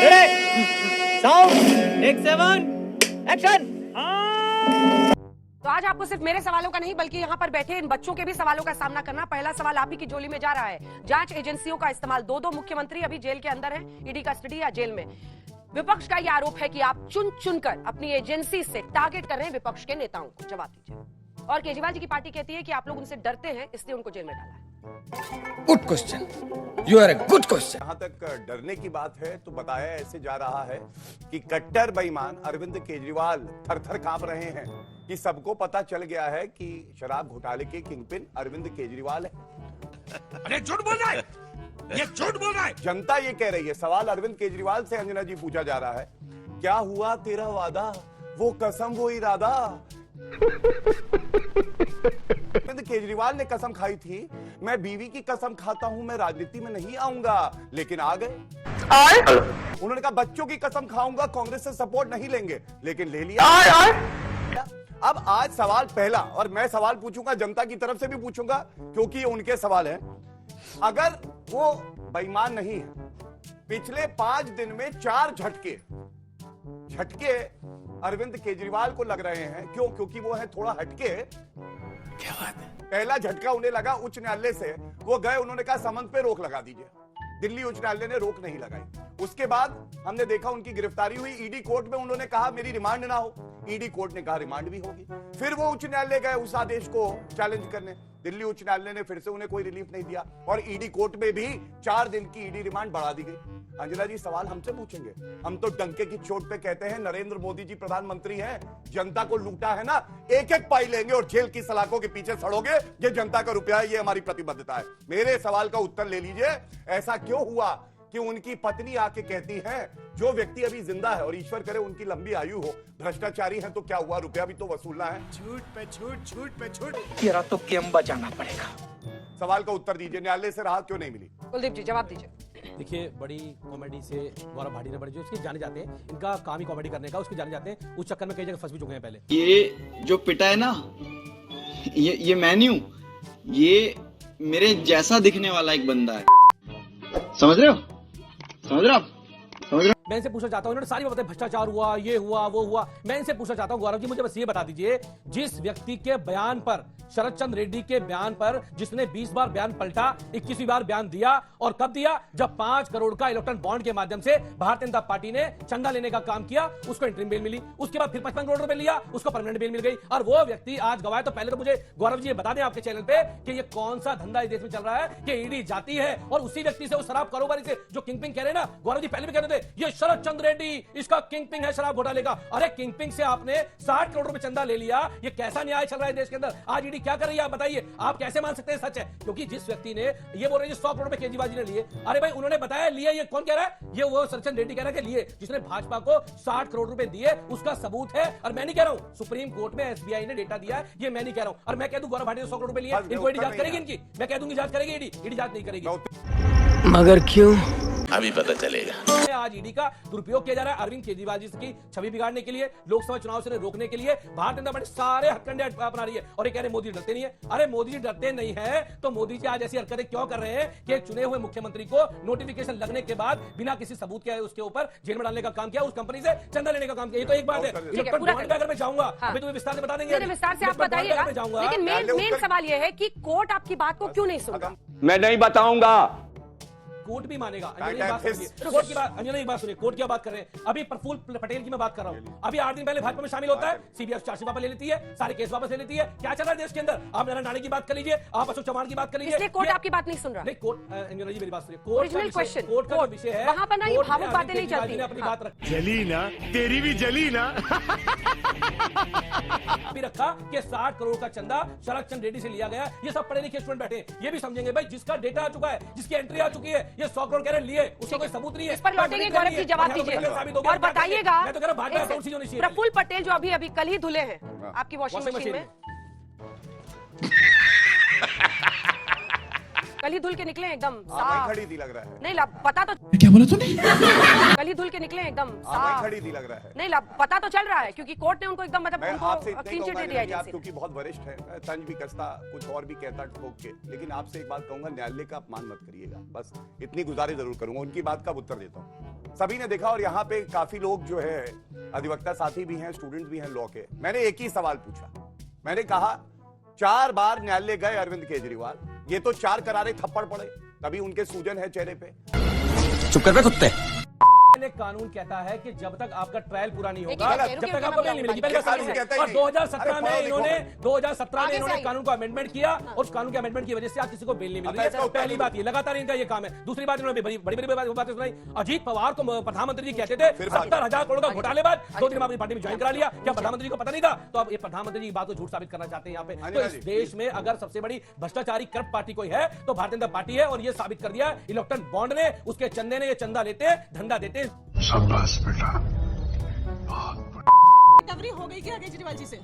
Sound take 7 action. तो आज आपको सिर्फ मेरे सवालों का नहीं बल्कि यहाँ पर बैठे इन बच्चों के भी सवालों का सामना करना। पहला सवाल आप ही की झोली में जा रहा है। जांच एजेंसियों का इस्तेमाल, दो मुख्यमंत्री अभी जेल के अंदर हैं, ईडी कस्टडी या जेल में। विपक्ष का यह आरोप है कि आप चुन चुनकर अपनी एजेंसी से टारगेट कर रहे हैं विपक्ष के नेताओं को। जवाब दीजिए। और केजरीवाल जी की पार्टी कहती है कि आप लोग उनसे डरते हैं इसलिए उनको जेल में डाला है। Good question, you are a good question. जहां तक डरने की बात है तो बताया ऐसे जा रहा है कि कट्टर बेईमान अरविंद केजरीवाल थर-थर कांप रहे हैं कि सबको पता चल गया है कि शराब घोटाले के किंगपिन अरविंद केजरीवाल है। अरे झूठ बोल रहा है, ये झूठ बोल रहा है। जनता ये कह रही है। सवाल अरविंद केजरीवाल से अंजना जी पूछा जा रहा है, क्या हुआ तेरा वादा, वो कसम वो इरादा। अरविंद केजरीवाल ने कसम खाई थी, मैं बीवी की कसम खाता हूं मैं राजनीति में नहीं आऊंगा, लेकिन आ गए। उन्होंने कहा बच्चों की कसम खाऊंगा कांग्रेस से सपोर्ट नहीं लेंगे, लेकिन ले लिया। अब आज सवाल पहला, और मैं सवाल पूछूंगा जनता की तरफ से भी पूछूंगा क्योंकि ये उनके सवाल हैं। अगर वो बेईमान नहीं है, पिछले 5 दिन में 4 झटके अरविंद केजरीवाल को लग रहे हैं। क्यों? क्योंकि वो है थोड़ा हटके। क्या बात है? पहला झटका उन्हें लगा उच्च न्यायालय से, वो गए, उन्होंने कहा समन पे रोक लगा दीजिए। दिल्ली उच्च न्यायालय ने रोक नहीं लगाई। उसके बाद हमने देखा उनकी गिरफ्तारी हुई, ईडी कोर्ट में उन्होंने कहा मेरी रिमांड ना हो, ईडी कोर्ट ने कहा रिमांड भी होगी। फिर वो उच्च न्यायालय गए उस आदेश को चैलेंज करने, दिल्ली उच्च न्यायालय ने फिर से उन्हें कोई रिलीफ नहीं दिया और ईडी कोर्ट में भी 4 दिन की ईडी रिमांड बढ़ा दी गई। अंजना जी सवाल हमसे पूछेंगे, हम तो डंके की चोट पे कहते हैं नरेंद्र मोदी जी प्रधानमंत्री हैं, जनता को लूटा है ना, एक एक पाई लेंगे और जेल की सलाखों के पीछे सड़ोगे, ये जनता का रुपया है, ये हमारी प्रतिबद्धता है। मेरे सवाल का उत्तर ले लीजिए, ऐसा क्यों हुआ कि उनकी पत्नी आके कहती है जो व्यक्ति अभी जिंदा है और ईश्वर करे उनकी लंबी आयु हो, भ्रष्टाचारी है तो क्या हुआ, रुपया भी तो वसूलना है। झूठ पे झूठ, झूठ पे झूठ। तेरा तो गेम बजाना पड़ेगा। सवाल का उत्तर दीजिए, न्यायालय से राहत क्यों नहीं मिली? कुलदीप जी जवाब दीजिए। देखिए, बड़ी कॉमेडी से गौरव भाटिया बड़े जो इसके जाने जाते हैं, इनका काम ही कॉमेडी करने का, उसके जाने जाते हैं, उस चक्कर में कई जगह फंस भी चुके हैं पहले। ये जो पिटा है ना, ये मेन्यू, ये मेरे जैसा दिखने वाला एक बंदा है। समझ रहे हो? समझ रहे हो? समझ रहे हो? मैं इनसे पूछना चाहता हूँ, इन्होंने सारी बातें, भ्रष्टाचार हुआ, ये हुआ, वो हुआ, मैं इनसे पूछना चाहता हूँ गौरव जी, मुझे बस ये बता दीजिए, जिस व्यक्ति के बयान पर, शरद चंद्र रेड्डी के बयान पर, जिसने 20 बार बयान पलटा, 21वीं बार बयान दिया, और कब दिया? जब 5 करोड़ का इलेक्ट्रॉन बॉन्ड के माध्यम से भारतीय जनता पार्टी ने चंदा लेने का काम किया, उसको इंटरिम बेल मिली, उसके बाद फिर 55 करोड़ रुपए लिया, उसको परमानेंट बेल मिल गई, और वो व्यक्ति आज गवाए। तो पहले तो मुझे गौरव जी ये बता दें आपके चैनल पे कि ये कौन सा धंधा इस देश में चल रहा है कि ईडी जाती है और उसी व्यक्ति से, उस शराब कारोबारी से जो किंगपिन कह रहे हैं ना, गौरव जी पहले भी कहते थे ये शरद चंद्र रेड्डी इसका किंगपिन है शराब घोटाले का। अरे किंगपिन से आपने 60 करोड़ रुपए चंदा ले लिया, ये कैसा न्याय चल रहा है देश के अंदर? आज ईडी क्या कर रही है आप बताइए, आप कैसे मान सकते हैं सच है? क्योंकि जिस व्यक्ति ने ये बोल रहे हैं 100 करोड़ रुपए केजरीवाल जी ने लिए, अरे भाई उन्होंने बताया लिए, ये कौन कह रहा है? ये वो शरद चंद्र रेड्डी कह रहा है कि लिए, जिसने भाजपा को 60 करोड़ रुपए दिए, उसका सबूत है। और मैं नहीं कह रहा हूं, सुप्रीम कोर्ट में एसबीआई ने डेटा दिया है, ये मैं नहीं कह रहा हूं। और मैं कह दूं गौरव भाटिया ने 100 करोड़ रुपए लिए, इनको ईडी जांच करेगी इनकी? मैं कह दूंगी जांच करेगी ईडी जांच नहीं करेगी। मगर क्यों? अभी पता चलेगा। आज ईडी का दुरुपयोग किया जा रहा है अरविंद केजरीवाल जी की छवि बिगाड़ने के लिए, लोकसभा चुनाव से रोकने के लिए। भारतीय जनता पार्टी सारे हथकंडे अपना रही है और ये कह रहे हैं मोदी जी डरते नहीं है। अरे मोदी जी डरते नहीं है तो मोदी जी आज ऐसी हरकतें क्यों कर रहे हैं कि एक चुने हुए मुख्यमंत्री को नोटिफिकेशन लगने के बाद बिना किसी सबूत के उसके ऊपर जेल में डालने का काम किया, उस कंपनी से चंदा लेने का काम किया। ये तो एक बात है। इलेक्ट्रॉन बॉन्ड पे अगर मैं जाऊंगा, अभी तुम्हें विस्तार से बता देंगे, विस्तार से आप बताइएगा, लेकिन मेन सवाल यह है कि कोर्ट आपकी बात को क्यों नहीं सुनता? मैं नहीं बताऊंगा। कोर्ट भी मानेगा। अंजना बात सुनिए, कोर्ट की बात, अंजना की बात सुनिए, कोर्ट की बात कर रहे हैं। अभी प्रफुल्ल पटेल की मैं बात कर रहा हूं, अभी 8 दिन पहले भाजपा में शामिल होता है, सीबीआई चार्जशीट वापस ले लेती है, सारे केस वापस ले लेती है। क्या चल रहा है देश के अंदर? आप नारायण राणे की बात कर लीजिए, आप अशोक चव्हाण की बात कर लीजिए। इसलिए कोर्ट आपकी बात नहीं सुन रहा। नहीं, कोर्ट, अंजना जी मेरी बात सुनिए, ओरिजिनल क्वेश्चन, कोर्ट का विषय है, वहां पर ना ये भावुक बातें नहीं चलती। अपनी बात रख, जली ना, तेरी भी जली ना। अभी रखा कि 60 करोड़ का चंदा शरद चंद्र रेड्डी से लिया गया। ये सब पढ़े लिखे स्टूडेंट बैठे हैं, ये भी समझेंगे भाई, जिसका डेटा आ चुका है, जिसकी एंट्री आ चुकी है, ये 100 करोड़ कह रहे लिए, उसका कोई सबूत नहीं है। इस पर लौटेंगे गौरव जी, जवाब दीजिए और बताइएगा। मैं तो कह रहा हूं भाजपा कौन सी होनी चाहिए? प्रफुल्ल पटेल जो अभी कल ही धुले हैं आपकी वॉशिंग मशीन में, कल ही धुल के निकले एकदम साफ। खड़ी थी लग रहा है। नहीं पता तो क्या बोला तूने? कल ही ही धुल के निकले एकदम वही साफ। खड़ी थी लग रहा है। नहीं पता तो चल रहा है क्योंकि कोर्ट ने उनको एकदम मतलब मैं उनको आपसे इतना क्लीन चिट कहूंगा दे दिया कि आप एजेंसी ने। क्योंकि बहुत वरिष्ठ है, तंज भी कसता, कुछ और भी कहता ठोक के, लेकिन आपसे एक बात कहूंगा, न्यायालय का अपमान मत करिएगा, बस इतनी गुजारिश जरूर करूंगा। उनकी बात का उत्तर देता हूँ। सभी ने देखा और यहाँ पे काफी लोग जो है अधिवक्ता साथी भी हैं, स्टूडेंट भी हैं लॉ के। मैंने एक ही सवाल पूछा, मैंने कहा 4 बार न्यायालय गए अरविंद केजरीवाल, ये तो 4 करारे थप्पड़ पड़े, तभी उनके सूजन है चेहरे पे। चुप कर बे कुत्ते। कानून कहता है कि जब तक आपका ट्रायल पूरा नहीं एक होगा, ही जब तक आपको बेल नहीं मिलेगी। पहले कानून कहता ही और नहीं। 2017 अरे में इन्होंने आगे 2017 से कानून को अमेंडमेंट किया और उस कानून के अमेंडमेंट की वजह से आज किसी को बेल नहीं मिल रही इसका है। उत्तर पहली दो। बात ये, लगातार इनका ये काम है। दूसरी बात, इन्होंने बड़ी बड़ी बातें सुनाई। अजीत पवार को प्रधानमंत्री जी कहते थे 70,000 करोड़ का घोटाले बाद 2 दिन अपनी पार्टी में ज्वाइन करा लिया। क्या प्रधानमंत्री को पता नहीं था? तो अब ये प्रधानमंत्री जी की बात को झूठ साबित करना चाहते हैं यहाँ पे। तो इस देश में अगर सबसे बड़ी भ्रष्टाचारी करप्ट पार्टी कोई है तो भारतीय जनता पार्टी है, और ये साबित कर दिया इलेक्ट्रॉन बॉन्ड ने, उसके चंदे ने, ये चंदा लेते हैं, धंधा देते हैं। शाबाश बेटा। रिकवरी हो गई क्या केजरीवाल जी से?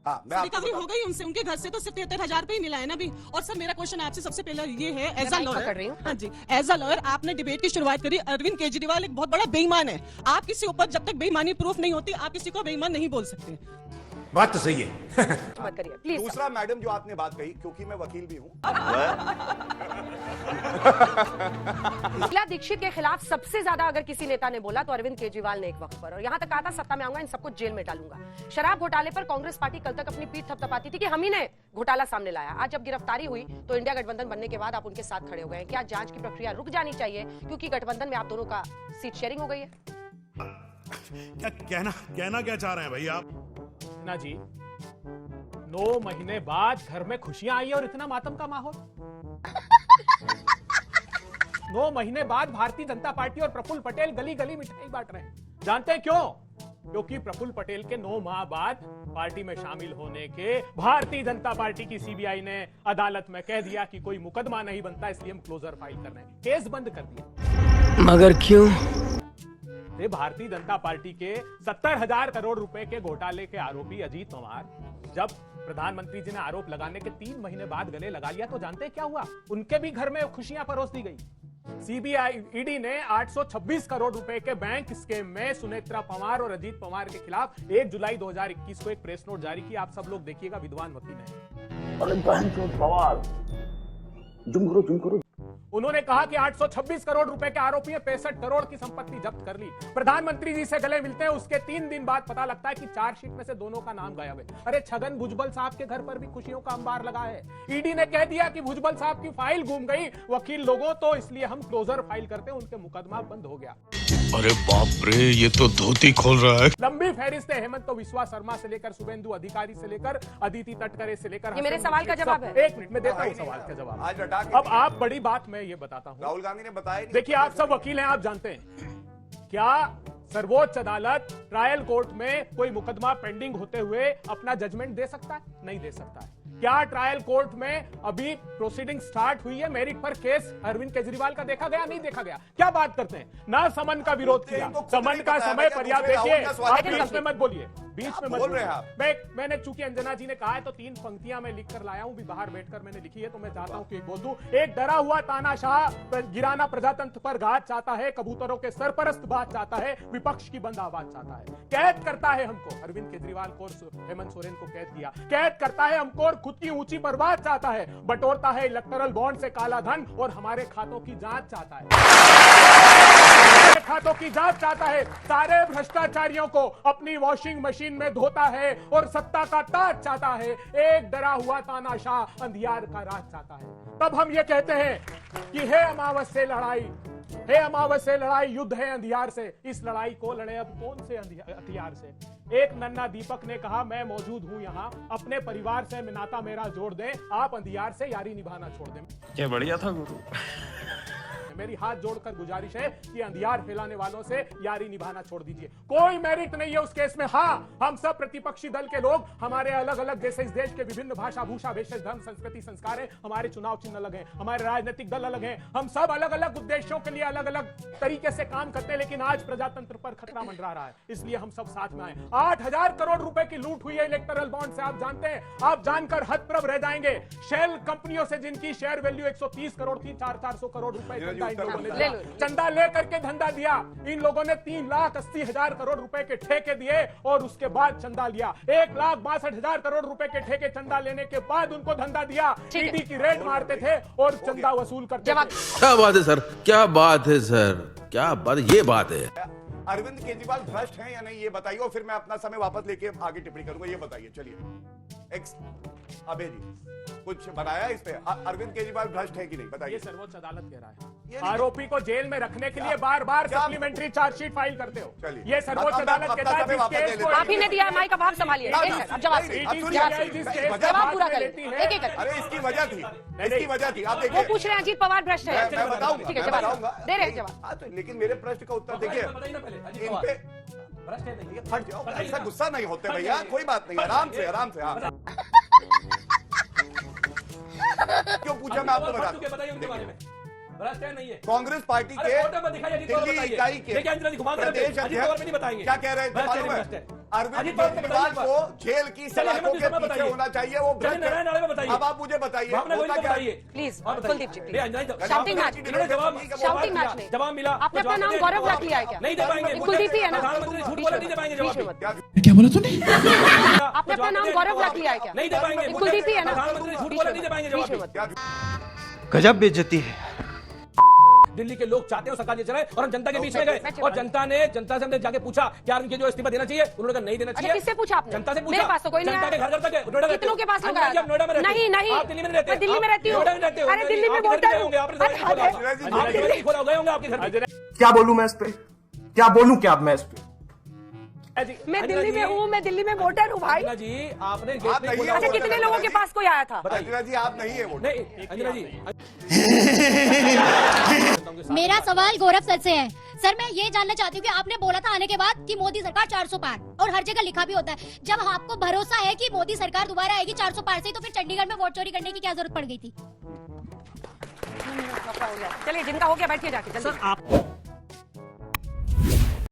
हाँ, मैं आपको रिकवरी बताऊं। हो गई उनसे, उनके घर से तो सिर्फ 73,000 रुपए ही मिला है ना अभी। और सर मेरा क्वेश्चन आपसे सबसे पहला ये है, एज अ मैं माइक पकड़ रही लॉयर, हूँ। हाँ जी, एज अ लॉयर आपने डिबेट की शुरुआत करी, अरविंद केजरीवाल एक बहुत बड़ा बेईमान है। आप किसी ऊपर जब तक बेईमानी प्रूफ नहीं होती, आप किसी को बेईमान नहीं बोल सकते। बात तो सही है। मत करिए प्लीज। दूसरा, मैडम जो आपने बात कही, क्योंकि मैं वकील भी हूँ, शीला दीक्षित के खिलाफ सबसे ज्यादा अगर किसी नेता ने बोला तो अरविंद केजरीवाल ने एक वक्त पर, और यहां तक कहा था सत्ता में आऊंगा इन सबको जेल में डालूंगा। शराब घोटाले पर कांग्रेस पार्टी कल तक अपनी पीठ थपथपाती थी कि हम ही ने घोटाला सामने लाया। आज जब गिरफ्तारी हुई तो इंडिया गठबंधन बनने के बाद आप उनके साथ खड़े हो गए हैं। क्या जांच की प्रक्रिया रुक जानी चाहिए क्योंकि गठबंधन में आप दोनों का सीट शेयरिंग हो गई है? क्या कहना क्या चाह रहे हैं भाई आप? ना जी, 9 महीने बाद घर में खुशियां आई और इतना मातम का माहौल। 9 महीने बाद भारतीय जनता पार्टी और प्रफुल्ल पटेल गली गली मिठाई बांट रहे हैं। जानते हैं क्यों? क्योंकि प्रफुल्ल पटेल के 9 माह बाद पार्टी में शामिल होने के भारतीय जनता पार्टी की सीबीआई ने अदालत में कह दिया कि कोई मुकदमा नहीं बनता, इसलिए हम क्लोजर फाइल कर रहे हैं, केस बंद कर दिया। मगर क्यों? भारतीय जनता पार्टी के 70,000 करोड़ रुपए के घोटाले के आरोपी अजीत पवार जब प्रधानमंत्री जी ने आरोप लगाने के 3 महीने बाद गले लगा लिया तो जानते क्या हुआ? उनके भी घर में खुशियां परोस दी गई। सीबीआई ईडी ने 826 करोड़ रुपए के बैंक स्कैम में सुनेत्रा पवार और अजीत पवार के खिलाफ 1 जुलाई 2021 को एक प्रेस नोट जारी किया। आप सब लोग देखिएगा, विद्वान वकील है। उन्होंने कहा कि 826 करोड़ रुपए के आरोपी ने 65 करोड़ की संपत्ति जब्त कर ली। प्रधानमंत्री जी से गले मिलते हैं, उसके 3 दिन बाद पता लगता है कि चार्जशीट में से दोनों का नाम गायब है। अरे छगन भुजबल साहब के घर पर भी खुशियों का अंबार लगा है। ईडी ने कह दिया कि भुजबल साहब की फाइल गुम गई, वकील लोगों तो इसलिए हम क्लोजर फाइल करते हैं, उनके मुकदमा बंद हो गया। अरे बाप रे, ये तो धोती खोल रहा है। लंबी फहरिस्त है, हेमंत तो विश्वास शर्मा से लेकर शुभेंदु अधिकारी से लेकर अदिति तटकरे से लेकर ये मेरे सवाल का जवाब है। 1 मिनट में देता हूँ सवाल का जवाब। आज रटा के अब आप बड़ी बात मैं ये बताता हूँ, राहुल गांधी ने बताया नहीं। देखिए आप सब वकील हैं, आप जानते हैं क्या सर्वोच्च अदालत ट्रायल कोर्ट में कोई मुकदमा पेंडिंग होते हुए अपना जजमेंट दे सकता है? नहीं दे सकता है। क्या ट्रायल कोर्ट में अभी प्रोसीडिंग स्टार्ट हुई है? मेरिट पर केस अरविंद केजरीवाल का देखा गया? नहीं देखा गया। क्या बात करते हैं? ना समन का विरोध किया, समन का समय पर्याप्त। देखिए आप बीच में मत बोलिए, बीच में मत बोलिए। मैंने चूंकि अंजना जी ने कहा है तो 3 पंक्तियां मैं लिख कर लाया हूं, भी बाहर बैठकर मैंने लिखी है, तो मैं चाहता हूं कि एक बोल दूं। एक डरा हुआ तानाशाह गिराना प्रजातंत्र पर घात चाहता है, कबूतरों के सरपरस्त बात चाहता है, विपक्ष की बंद आवाज चाहता है। कैद करता है हमको, अरविंद केजरीवाल को, हेमंत सोरेन को कैद किया। कैद करता है हमको और खुद की ऊंची परवाज चाहता है। बटोरता है इलेक्टोरल बॉन्ड से काला धन और हमारे खातों की जांच चाहता है। खातों की जांच चाहता है। सारे भ्रष्टाचारियों को अपनी वॉशिंग मशीन में धोता है और सत्ता का ताज चाहता है। एक डरा हुआ तानाशाह अंधियार का राज चाहता है। तब हम ये कहते हैं कि हे अमावस्या लड़ाई, हे अमावस्या लड़ाई, युद्ध है अंधियार से। इस लड़ाई को लड़े अब कौन से हथियार से? एक नन्ना दीपक ने कहा मैं मौजूद हूं यहाँ, अपने परिवार से नाता मेरा जोड़ दें, आप अंधियार से यारी निभाना छोड़ दें। क्या बढ़िया था गुरु। मेरी हाथ जोड़कर गुजारिश है कि अंधियार फैलाने वालों से यारी निभाना छोड़ दीजिए। कोई मेरिट नहीं है उस केस में। हाँ, हम सब प्रतिपक्षी दल के लोग, हमारे अलग अलग जैसे इस देश के विभिन्न भाषा भूषा भेषज धर्म संस्कृति संस्कार है, हमारे चुनाव चिन्ह अलग हैं, हमारे राजनीतिक दल अलग हैं, हम सब अलग अलग उद्देश्यों के लिए अलग अलग तरीके से काम करते हैं, लेकिन आज प्रजातंत्र पर खतरा मंडरा रहा है, इसलिए हम सब साथ में आए। 8,000 करोड़ रुपए की लूट हुई है इलेक्टोरल बॉन्ड से, आप जानते हैं। आप जानकर हतप्रभ रह जाएंगे। शेल कंपनियों से जिनकी शेयर वैल्यू 130 करोड़ थी, 400 करोड़ रुपए चंदा इन लोगों ने ले दिया। लो। चंदा लेकर के धंधा दिया। इन लोगों ने 3,80,000 करोड़ रुपए के ठेके दिए और उसके बाद चंदा लिया। 1,62,000 करोड़ रुपए के ठेके चंदा लेने के बाद उनको धंधा दिया। ठीक है। ईडी की रेड मारते थे और चंदा वसूल करते जवाब थे। क्या बात है सर, क्या बात है सर, क्या बात, ये बात है। अरविंद केजरीवाल भ्रष्ट हैं या नहीं ये बताइए, और फिर मैं अपना समय वापस लेके आगे टिप्पणी करूंगा। ये बताइए, चलिए। एक्स अबे जी कुछ बनाया इस पे? अरविंद केजरीवाल भ्रष्ट है कि नहीं ये बताइए। सर्वोच्च अदालत कह रहा ये है। नहीं- आरोपी को जेल में रखने के लिए बार बार क्या- सप्लीमेंट्री चार्जशीट फाइल करते हो। चलिए। ये सर्वोच्च अब अदालत अपना कहता है समय जिस वापस ले केस लेते को हैं। आप ही ने दिया माइक, अब आप संभालिए। नहीं, एक सेकंड, अब जवाब नहीं, से अब सुनिए, जवाब जिस से। केस को जवाब हाथ पूरा में करें। लेती है। एक एक करके। अरे इसकी वजह थी, इसकी वजह थी। आप वो देखिए, पूछ रहे हैं अजीत पवार भ्रष्ट है। मैं बताऊंगा, ठीक है, मैं जवाब बताऊंगा। दे रहे हैं जवाब। हाँ, तो लेकिन मेरे प्रश्न का उत्तर देखिए। बताइए ना पहले, अजीत इन पवार। पे भ्रष्ट है नहीं? हट जाओ, बताइए ऐसा ना। गुस्सा नहीं होते भैया, कोई बात नहीं, आराम से आराम से। हाँ, क्यों पूछा मैं आपको बता दूं। बताइए उनके बारे में। भ्रष्ट है नहीं है? कांग्रेस पार्टी अरे के फोटो में दिखाइए, अजीत पवार दिल्ली बताइए। इकाई के देखिए अंजना जी घुमा कर प्रदेश अजीत पवार अध्यक्ष भी नहीं बताएंगे। क्या कह रहे थे भ्रष्ट है, मालूम भ्रष्ट है? है। अरविंद अजीत पवार केजरीवाल बताइए। को जेल की सलाखों के शर्मा पीछे बताइए। होना चाहिए, वो भ्रष्ट चलिए, नारायण आले बताइए। है। अब आप मुझे बताइए भावना गोविल होता को क्या है? बताइए। प्लीज और बताइए। कुलदीप जी नहीं, please. Anjana ji, shouting match. इन्होंने जवाब शाउटिंग मैच नहीं। जवाब मिला। आपने अपना नाम गौरव रख लिया है क्या? नहीं दे पाएंगे। कुलदीप ही है ना? प्रधानमंत्री झूठ बोले नहीं दे पाएंगे बीच में जवाब। मत। क्या बोला तूने? आपने अपना नाम गौरव रख लिया है क्या? नहीं दे पाएंगे। कुलदीप ही है ना? प्रधानमंत्री झूठ बीच बोले में नहीं दे पाएंगे बीच में जवाब। मत। गजब बेइज्जती है। दिल्ली के लोग चाहते हो सरकार ये चलाए और हम जनता के बीच में गए मैं और जनता से हमने जाके पूछा क्या इनके जो इस्तीफा देना चाहिए, उन्होंने कहा नहीं देना चाहिए। किससे पूछा आपने? जनता से पूछा। मेरे पास तो कोई नहीं जनता आया। के घर घर तक है। नोएडा कितनों के पास लोग आया अंजना जी, आप नोएडा में रहते नहीं हो। नहीं, आप दिल्ली में रहते मैं दिल्ली में रहती हूँ। नोएडा में रहते हो। अरे दिल्ली में आप वोटर गए होंगे, आपने अरे घर हद है। खोला होगा। आपने घर खोला, गए होंगे आपके घर पे। क्या बोलूं मैं इस पे? क्या बोलूं क्या मैं इस पे? मैं दिल्ली में हूँ, मैं दिल्ली में वोटर हूँ भाई। अंजना जी आपने आप गेट नहीं नहीं खोला। है अच्छा, वोटर, कितने लोगों के पास कोई आया था? अंजना जी आप नहीं है वो। नहीं अंजना जी मेरा सवाल गौरव सर से है। सर मैं ये जानना चाहती हूँ कि आपने बोला था आने के बाद कि मोदी सरकार 400 पार, और हर जगह लिखा भी होता है। जब आपको भरोसा है कि मोदी सरकार दोबारा आएगी 400 पार से, तो फिर चंडीगढ़ में वोट चोरी करने की क्या जरूरत पड़ गई थी? चलिए, जिनका हो गया बैठिए जाके जल्दी।